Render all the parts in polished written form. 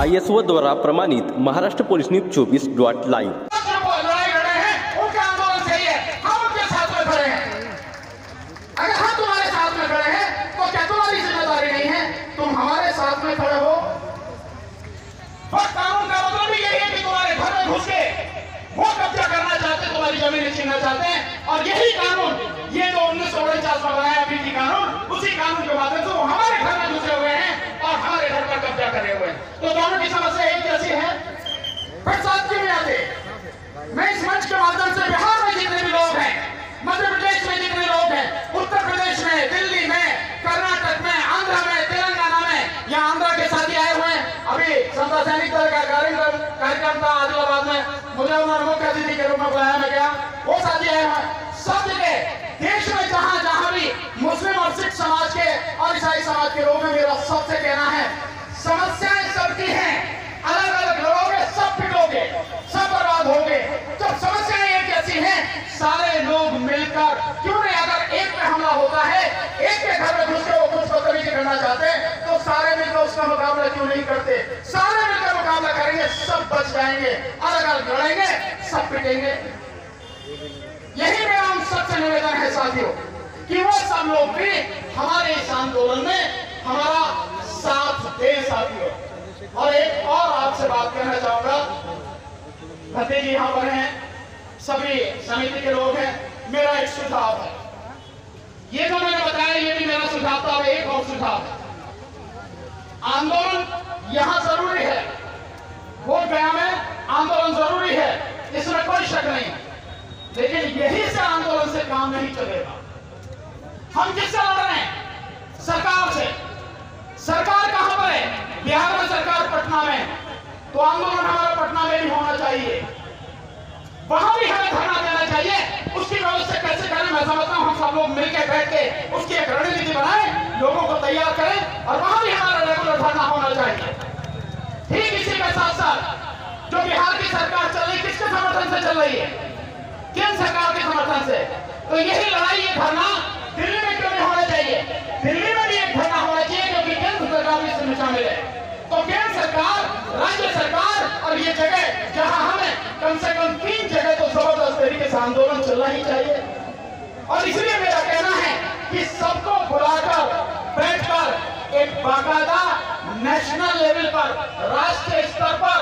ISO द्वारा प्रमाणित Maharashtra police news 24.live। जमीन छीनना चाहते हैं और यही कानून, ये जो 1949 में बनाया बीटी कानून, उसी कानून के माध्यम से वो हमारे घर में घुसे हुए हैं और हमारे घर पर कब्जा करे हुए हैं। तो दोनों की समस्या एक जैसी है, फिर साथ क्यों नहीं आते? मैं इस मंच के माध्यम से बिहार में जितने भी लोग हैं, मध्य प्रदेश में जितने लोग हैं, उत्तर प्रदेश में, दिल्ली में, कर्नाटक में, आंध्र में, तेलंगाना में, यहाँ आंध्र के साथी आए हुए हैं। अभी समता सैनिक दल का कार्यक्रम था आदिलाबाद में, मुझे उन्होंने मुख्य अतिथि के रूप में बुलाया, मैं गया, वो साथी आए हुए। सब जगह देश में जहां जहां भी मुस्लिम और सिख समाज के और ईसाई समाज के लोग हैं, मेरा सबसे कहना है समस्याएं सबकी हैं, अलग अलग लड़ोगे, सब पिटोगे, सब बर्बाद होगे। जब समस्याएं एक जैसी हैं, सारे लोग मिलकर क्यों नहीं, अगर एक पे हमला होता है, एक के घर में घुस के वो कुछ बदतमीजी करना चाहते हैं, तो सारे मिलकर उसका मुकाबला क्यों नहीं करते? सारे मिलकर मुकाबला करेंगे, सब बच जाएंगे। अलग अलग लड़ेंगे, सब पिटेंगे। यही मेरा हम सबसे निवेदन है साथियों, कि वो सब लोग भी हमारे इस आंदोलन में हमारा साथ दे साथियों। और एक और आपसे बात कहना चाहूंगा, भतीजी यहाँ पर हैं, सभी समिति के लोग हैं, मेरा एक सुझाव है, ये जो मैंने बताया ये भी मेरा सुझाव था। एक और सुझाव है, आंदोलन यहां जरूरी है, बोध गया में आंदोलन जरूरी है, इसमें कोई शक नहीं, लेकिन यही से आंदोलन से काम नहीं चलेगा। हम किससे लड़ रहे हैं? सरकार से। सरकार कहां पर है? बिहार में सरकार पटना में, तो आंदोलन हमारा पटना में भी होना चाहिए, वहां भी हमें धरना देना चाहिए। उसकी व्यवस्था कैसे करें मैं समझता हूं, हम सब लोग मिलकर बैठ के उसकी एक रणनीति बनाएं, लोगों को तैयार करें और वहां भी हमारा रेगुलर धरना होना चाहिए। ठीक इसी के साथ साथ जो बिहार की सरकार चल रही, किसके समर्थन से चल रही है? केंद्र सरकार के समर्थन से। तो यही लड़ाई, ये धरना दिल्ली में क्यों नहीं होना चाहिए? दिल्ली में भी एक धरना होना चाहिए, क्योंकि केंद्र सरकार भी इसमें शामिल है। तो केंद्र सरकार, राज्य सरकार और ये जगह जहां हमें कम से कम 3 जगह तो जबरदस्त तरीके से आंदोलन चलना ही चाहिए। और इसलिए मेरा कहना है कि सबको बुलाकर बैठकर एक बाकायदा नेशनल लेवल पर, राष्ट्रीय स्तर पर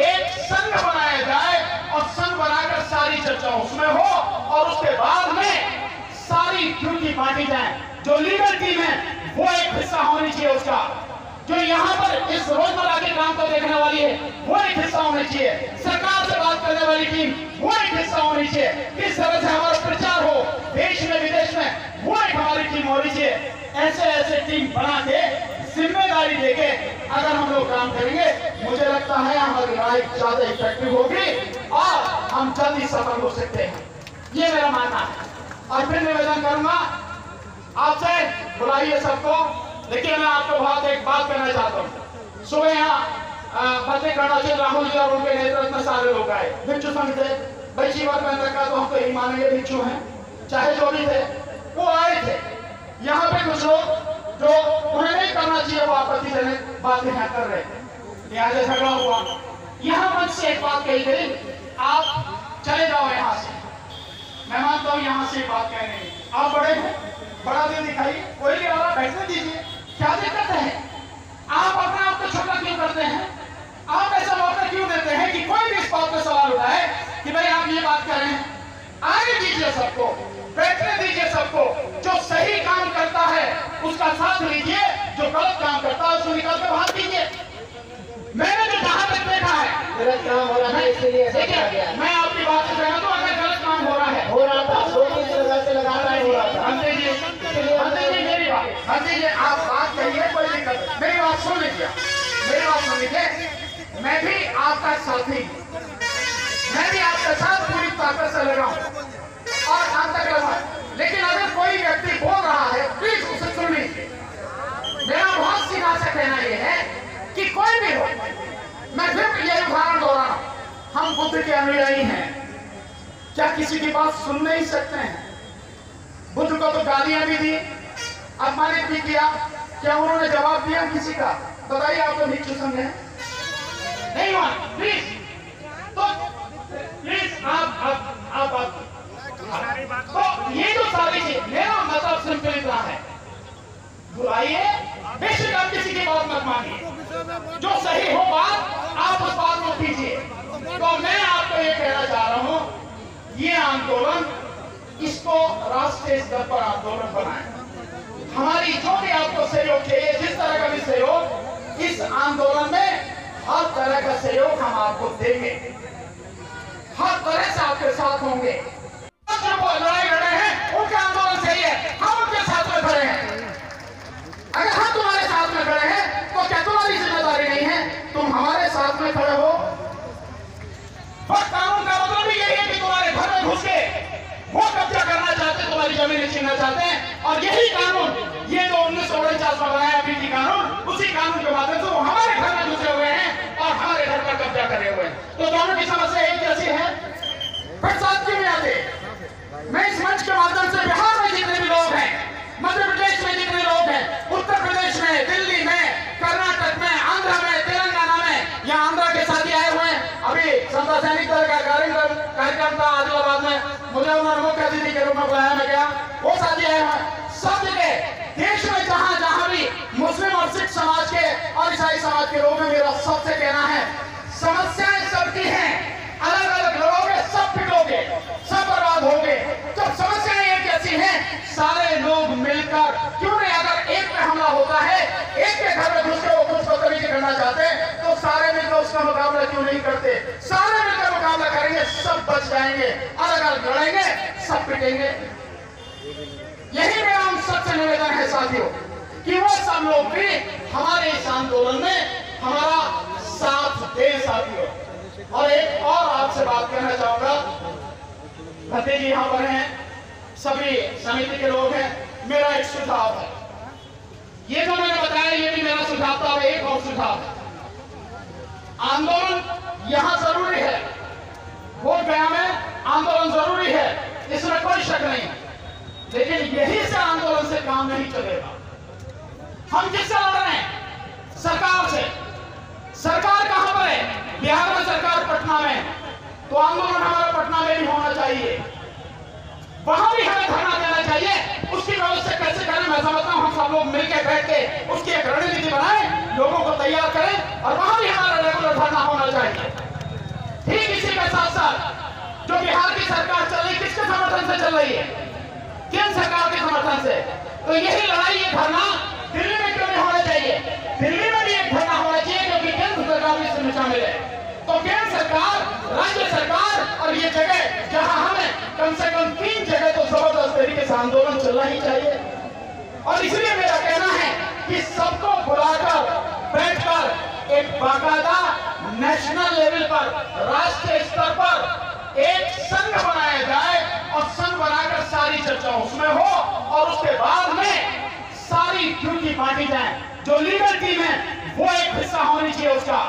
एक संघ बनाया जाए और संघ बनाकर सारी चर्चा उसमें हो और उसके बाद में सारी ड्यूटी बांटी जाए। जो लीगल टीम है वो एक हिस्सा होनी चाहिए उसका, जो यहाँ पर इस रोजमर्रा के काम को देखने वाली है वो एक हिस्सा होनी चाहिए, सरकार से बात करने वाली टीम वो एक हिस्सा होनी चाहिए, किस तरह से हमारा प्रचार हो देश में विदेश में वो एक हमारी टीम होनी चाहिए। ऐसे ऐसे टीम बना के जिम्मेदारी देके अगर हम लोग काम करेंगे, मुझे लगता है हमारी लड़ाई ज्यादा इफेक्टिव होगी और हम जल्दी सफल हो सकते हैं, ये मेरा मानना है। और फिर निवेदन करूंगा आपसे, बुलाइए सबको, लेकिन मैं आपको एक बात कहना चाहता हूँ। सुबह यहाँ फतेह कर्णाचल राहुल जी और उनके नेतृत्व में सारे लोग आए, भिक्षु संघ थे, बच्ची बात बंधक का तो हम तो यही मानेंगे भिक्षु हैं, चाहे जो भी थे, वो आए थे। यहाँ पे कुछ लोग जो उन्हें नहीं करना चाहिए वो आपत्तिजनक बातें यहाँ कर रहे थे, लिहाजा झगड़ा हुआ। यहाँ मंच से एक बात कही गई, आप चले जाओ यहाँ से। मैं मानता हूँ यहाँ से बात कह रहे हैं, आप बड़े हैं, बड़ा दिल दिखाइए, कोई नहीं वाला बैठने दीजिए, क्या दिक्कत है? आप अपने आप को छोटा क्यों करते हैं? आप ऐसा मौका क्यों देते हैं कि कोई भी इस बात पर सवाल उठाए कि भाई आप ये बात कर रहे हैं? आने दीजिए सबको, बैठने दीजिए सबको। जो सही काम करता है उसका साथ लीजिए, जो गलत काम करता है उसको निकाल कर बाहर कीजिए। मैंने जो जहां तक देखा है, गलत काम हो रहा है, इसलिए मैं आपकी बात से सहमत हूं। अगर गलत काम हो रहा है, हो रहा था, 2-3 जगह से लगातार हो रहा था। हंसी जी मेरी बात, हंसी जी आप बात कहिए, कोई दिक्कत नहीं, मेरी बात सुन लीजिए, मेरी बात सुन लीजिए। मैं भी आपका साथी, मैं भी आपके साथ पूरी ताकत से लगा हूं और अंत तक लगा। लेकिन अगर कोई व्यक्ति बोल रहा है, प्लीज उसे सुन लीजिए। मेरा बहुत सीधा से कहना यह है कि कोई भी हो, मैं फिर यह उदाहरण दोहराना, हम बुद्ध के अनुयायी हैं, क्या किसी की बात सुन नहीं सकते हैं? बुद्ध को तो गालियां भी दी, अपमानित भी किया, क्या उन्होंने जवाब दिया किसी का? बताइए, आप तो भिक्षु संघ हैं, राष्ट्रीय स्तर पर आंदोलन बनाएं। हमारी जो भी आपको सहयोग चाहिए, जिस तरह का भी सहयोग, इस आंदोलन में हर तरह का सहयोग हम आपको देंगे, हर तरह से आपके साथ होंगे। जो लड़ाई लड़े हैं उनका आंदोलन सही है, हम उनके साथ में खड़े हैं। अगर हम तुम्हारे साथ में खड़े हैं तो क्या तुम्हारी जिम्मेदारी नहीं है तुम हमारे साथ में खड़े हो? और कानून का मतलब भी यही है कि तुम्हारे घर में घुस के वो कब्जा करना चाहते, तुम्हारी जमीन छीनना चाहते हैं। और यही कानून, ये जो 1949 में बनाया बीटी कानून, उसी कानून के माध्यम से वो हमारे घर में घुसे हुए हैं और हमारे घर पर कब्जा करे हुए हैं। तो दोनों की समस्या एक जैसी है, फिर साथ क्यों नहीं आते? मैं इस मंच के माध्यम से बिहार में जितने भी लोग हैं, मध्य प्रदेश में जितने लोग हैं, उत्तर प्रदेश में, दिल्ली में, कर्नाटक में, आंध्र में, तेलंगाना में, यहाँ आंध्र के साथी आए हुए हैं। अभी समता सैनिक दल का कार्यक्रम था आदिलाबाद में, मुझे उन्होंने मुख्य अतिथि के रूप में बुलाया, मैं गया, वो साथी आए हुए हैं। सब जगह देश में जहां जहां भी मुस्लिम और सिख समाज के और ईसाई समाज के लोग हैं, मेरा सबसे कहना है समस्याएं सबकी हैं, अलग अलग लड़ोगे, सब पिटोगे, सब बर्बाद होगे। जब समस्याएं एक जैसी हैं, सारे लोग मिलकर, क्यों नहीं, अगर एक पे हमला होता है, एक के घर में घुस के वो कुछ बदतमीजी करना चाहते हैं, तो सारे मिलकर उसका मुकाबला क्यों नहीं करते? सारे मिलकर मुकाबला करेंगे, सब बच जाएंगे। अलग अलग लड़ेंगे, सब पिटेंगे। यही मेरा हम सबसे निवेदन है साथियों, कि वो सब लोग भी हमारे इस आंदोलन में हमारा साथ दे साथियों। और एक और आपसे बात कहना चाहूंगा, भत्ते जी यहां पर हैं, सभी समिति के लोग हैं, मेरा एक सुझाव है, ये जो मैंने बताया ये भी मेरा सुझाव था। एक और सुझाव, आंदोलन यहां जरूरी है, बोध गया में आंदोलन जरूरी है, इसमें कोई शक नहीं, लेकिन यही से आंदोलन से काम नहीं चलेगा। हम किससे लड़ रहे हैं? सरकार से। सरकार कहां पर है? बिहार में सरकार पटना में, तो आंदोलन हमारा पटना में भी होना चाहिए, वहां भी हमें धरना देना चाहिए। उसकी व्यवस्था कैसे करें मैं समझता हूं, हम सब लोग मिलकर बैठ के उसकी एक रणनीति बनाएं, लोगों को तैयार करें, और वहां भी हमारा रेगुलर धरना होना चाहिए। ठीक इसी के साथ साथ जो बिहार की सरकार चल रही, किसके समर्थन से चल रही है? केंद्र सरकार के समर्थन से। तो यही लड़ाई, ये धरना दिल्ली में क्यों नहीं होना चाहिए? दिल्ली में भी एक धरना होना चाहिए, क्योंकि केंद्र सरकार भी इसमें शामिल है। तो केंद्र सरकार, राज्य सरकार और ये जगह जहां हमें कम से कम 3 जगह तो जबरदस्त तरीके से आंदोलन चलना ही चाहिए। और इसलिए मेरा कहना है कि सबको बुलाकर बैठकर एक बाकायदा नेशनल लेवल पर, राष्ट्रीय स्तर पर एक संघ बनाया जाए, और संघ बनाकर सारी चर्चा उसमें हो, और उसके बाद में सारी ड्यूटी बांटी जाए। जो लीगल टीम है वो एक हिस्सा होनी चाहिए उसका,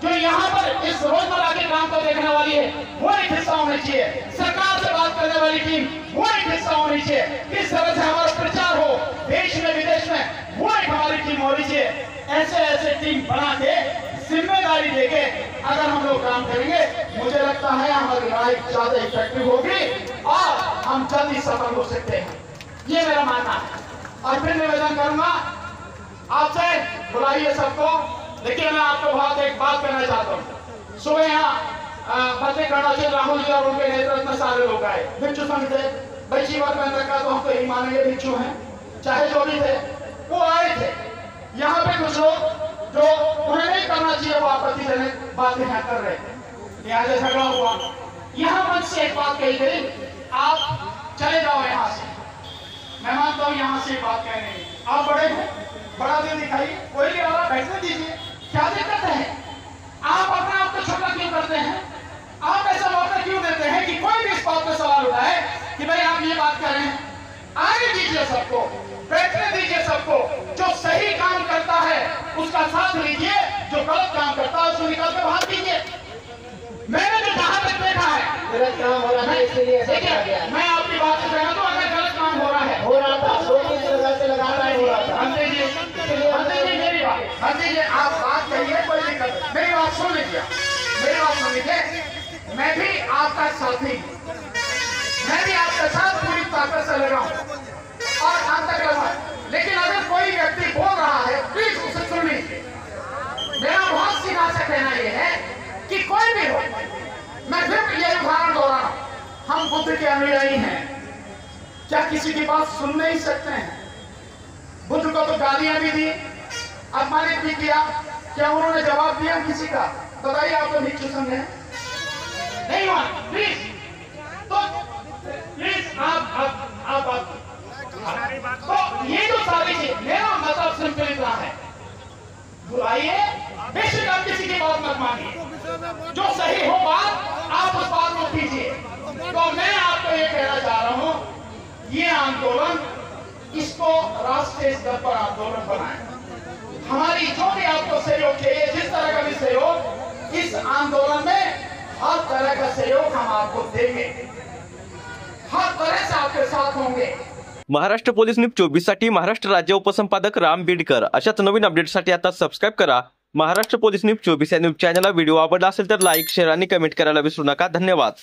जो यहाँ पर इस रोजमर्रा के काम को देखने वाली है वो एक हिस्सा होनी चाहिए, सरकार से बात करने वाली टीम वो एक हिस्सा होनी चाहिए, किस तरह से हमारा प्रचार हो देश में विदेश में वो एक हमारी टीम होनी चाहिए। ऐसे ऐसे टीम बना के जिम्मेदारी देके अगर हम लोग काम करेंगे, मुझे लगता है हमारी लड़ाई ज्यादा इफेक्टिव होगी और हम जल्दी सफल हो सकते हैं, ये मेरा मानना है। और फिर निवेदन करूंगा आपसे, बुलाइए सबको, लेकिन मैं आपको एक बात कहना चाहता हूँ। सुबह यहाँ फतेहगढ़ से राहुल जी और उनके नेतृत्व में सारे लोग आए, भिक्षु संघ थे, बच्ची बात पहन रखा तो हम तो यही मानेंगे भिक्षु हैं, चाहे जो भी थे, वो आए थे। यहाँ पे कुछ लोग जो उन्हें नहीं करना चाहिए वो आपत्तिजनक बातें यहाँ कर रहे थे, यहाँ से झगड़ा हुआ। यहाँ मंच से एक बात कही गई, आप चले जाओ यहाँ से। मैं मानता हूँ यहाँ से बात कहने में आप बड़े हैं, बड़ा दिल दिखाइए, कोई नहीं आ रहा, बैठने दीजिए, क्या दिक्कत है? आप अपने आप को छोटा क्यों करते हैं? आप ऐसा मौका क्यों देते हैं कि कोई भी इस बात पर सवाल उठाए कि भाई आप ये बात कर रहे हैं? आने दीजिए सबको, बैठने दीजिए सबको, जो सही काम करता है उसका साथ लीजिए, जो गलत काम करता है उसको निकाल कर बाहर कीजिए। मैंने जो जहां तक देखा है गलत काम हो रहा है, इसलिए ऐसा किया गया। मैं आपकी बात से सहमत हूं, अगर गलत काम हो रहा है, हो रहा था, 2-3 जगह से लगातार हो रहा था। हंसी जी मेरी बात, हंसी जी आप बात कहिए, कोई दिक्कत नहीं, मेरी बात सुन लीजिए, मेरी बात सुन लीजिए। मैं भी आपका साथी, मैं भी आपके साथ पूरी ताकत से लगा हूं और अंत तक लगा, लेकिन अगर कोई व्यक्ति बोल रहा है प्लीज उसे सुन लीजिए। मेरा बहुत सीधा सा कहना यह है कि कोई भी हो, मैं फिर ये उदाहरण दोहरा रहा हूं, हम बुद्ध के अनुयायी हैं, क्या किसी की बात सुन नहीं सकते हैं? बुद्ध को तो गालियां भी दी, अपमानित भी किया, क्या उन्होंने जवाब दिया किसी का? बताइए, आप तो भिक्षु संघ हैं, नहीं हुआ? प्लीज, तो प्लीज आप तो ये जो सारी चीज, मेरा मतलब सिंपल इतना है, बुलाइए, बेशक आप किसी की बात मत मानिए, जो सही हो बात आप उस बात को कीजिए। तो मैं आपको ये कहना चाह रहा हूं, ये आंदोलन, इसको राष्ट्रीय स्तर पर आंदोलन बनाएं। हमारी जो भी आपको सहयोग चाहिए, जिस तरह का भी सहयोग, इस आंदोलन में हर तरह का सहयोग हम आपको देंगे, हर तरह से आपके साथ होंगे। महाराष्ट्र पोलीस न्यूज 24 साठी महाराष्ट्र राज्य उपसंपादक राम बीडकर। अशाच नवीन अपडेटसाठी आता सबस्क्राईब करा महाराष्ट्र पोलीस न्यूज 24 या न्यूज चॅनलला। व्हिडिओ आवडला असेल तर लाईक, शेअर आणि कमेंट करायला विसरू नका। धन्यवाद।